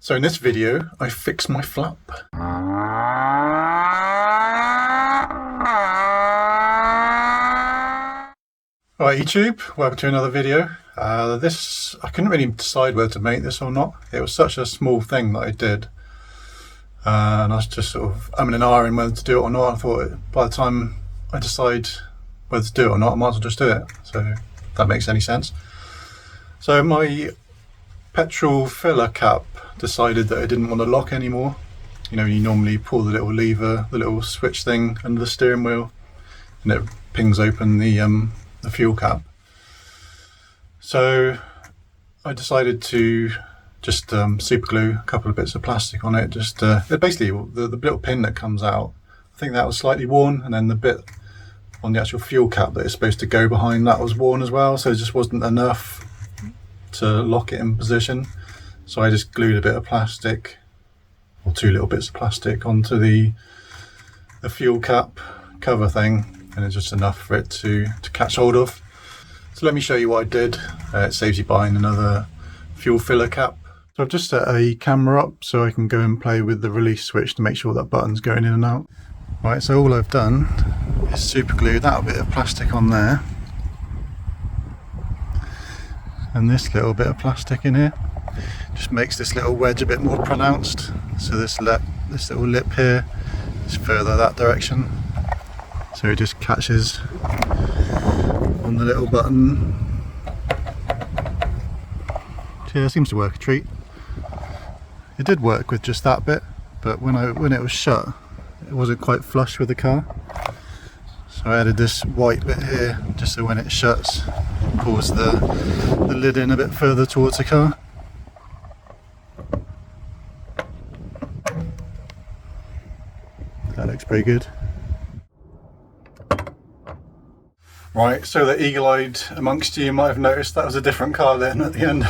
So in this video, I fixed my flap. Alright YouTube, welcome to another video. I couldn't really decide whether to make this or not. It was such a small thing that I did. And I was just sort of umming and ahhing whether to do it or not. I thought by the time I decide whether to do it or not, I might as well just do it. So if that makes any sense. So my petrol filler cap decided that it didn't want to lock anymore. You know, you normally pull the little lever, the little switch thing under the steering wheel, and it pings open the fuel cap. So I decided to just super glue a couple of bits of plastic on it. Just basically the little pin that comes out, I think that was slightly worn, and then the bit on the actual fuel cap that is supposed to go behind that was worn as well, so it just wasn't enough to lock it in position. So I just glued a bit of plastic, or two little bits of plastic, onto the fuel cap cover thing, and it's just enough for it to catch hold of. So let me show you what I did. It saves you buying another fuel filler cap. So I've just set a camera up so I can go and play with the release switch to make sure that button's going in and out. Right, so all I've done is super glue that bit of plastic on there, and this little bit of plastic in here just makes this little wedge a bit more pronounced. So this little lip here is further that direction, so it just catches on the little button. So yeah, it seems to work a treat. It did work with just that bit, but when it was shut, it wasn't quite flush with the car. So I added this white bit here, just so when it shuts, it pulls the lid in a bit further towards the car. That looks pretty good. Right, so the eagle-eyed amongst you might have noticed that was a different car then at the end.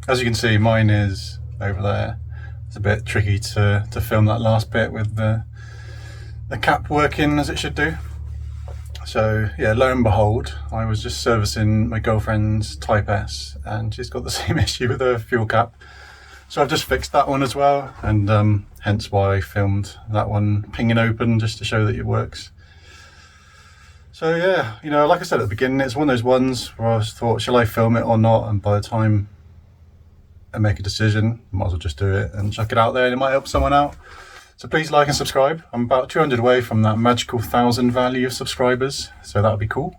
As you can see, mine is over there. It's a bit tricky to film that last bit with the cap working as it should do. So yeah, lo and behold, I was just servicing my girlfriend's Type S, and she's got the same issue with her fuel cap. So I've just fixed that one as well, and hence why I filmed that one pinging open, just to show that it works. So yeah, you know, like I said at the beginning, it's one of those ones where I thought, shall I film it or not? And by the time I make a decision, I might as well just do it and chuck it out there, and it might help someone out. So please like and subscribe. I'm about 200 away from that magical 1,000 value of subscribers, so that would be cool.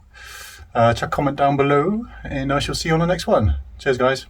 Chuck a comment down below, and I shall see you on the next one. Cheers guys.